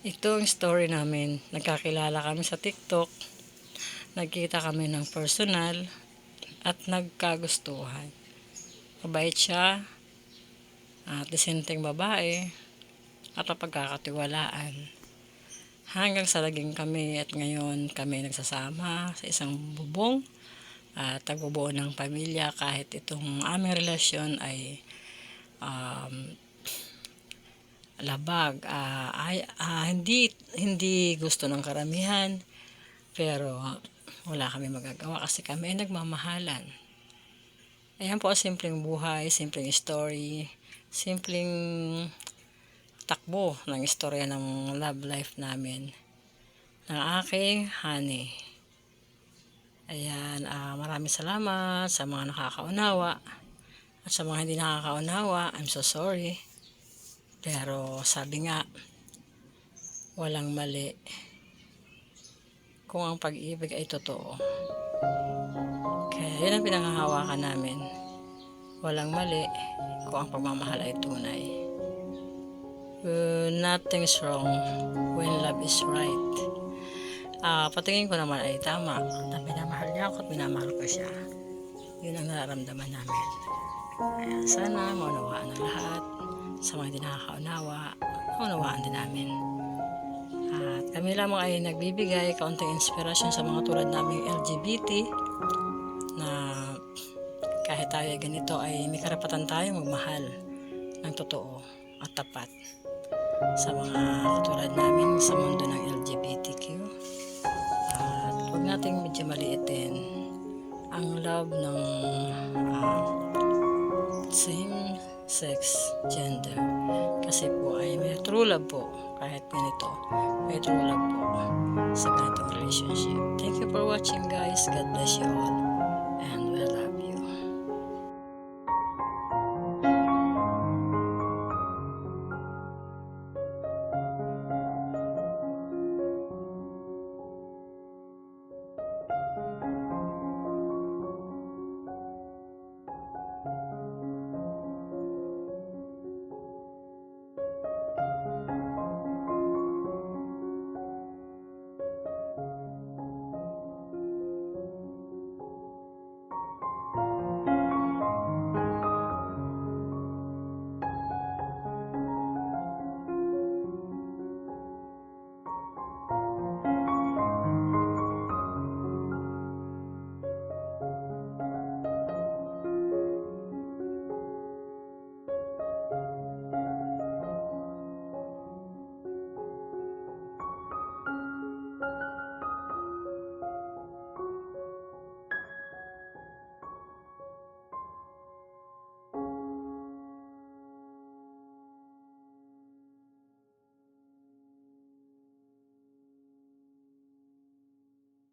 Ito ang story namin. Nagkakilala kami sa TikTok. Nagkita kami ng personal at nagkagustuhan. Mabait siya at disenteng babae at mapagkakatiwalaan. Hanggang sa naging kami at ngayon kami nagsasama sa isang bubong at nagbubuo ng pamilya kahit itong aming relasyon ay labag, hindi gusto ng karamihan, pero wala kami magagawa kasi kami ay nagmamahalan. Ayan po ang simpleng buhay, simpleng story, simpleng takbo ng istorya ng love life namin ng aking honey. Ayan, maraming salamat sa mga nakakaunawa at sa mga hindi nakakaunawa, I'm so sorry. Pero sabi nga, walang mali kung ang pag-ibig ay totoo. Kaya yun ang pinanghahawakan namin. Walang mali kung ang pagmamahal ay tunay. Nothing's wrong when love is right. Patingin ko naman ay tama. Minamahal niya ako at minamahal ko siya. Yun ang nararamdaman namin. Kaya sana maunawaan ng lahat. Sa mga hindi nakakaunawa, maunawaan din namin. At kami lamang ay nagbibigay kaunting inspirasyon sa mga tulad naming LGBT na kahit tayo ganito ay may karapatan tayo magmahal ng totoo at tapat sa mga katulad namin sa mundo ng LGBTQ. At huwag nating medyo maliitin ang love ng same sex gender kasi po ay may true love po kahit ganito, may true love po sa ganitong relationship. Thank you for watching guys. God bless you all.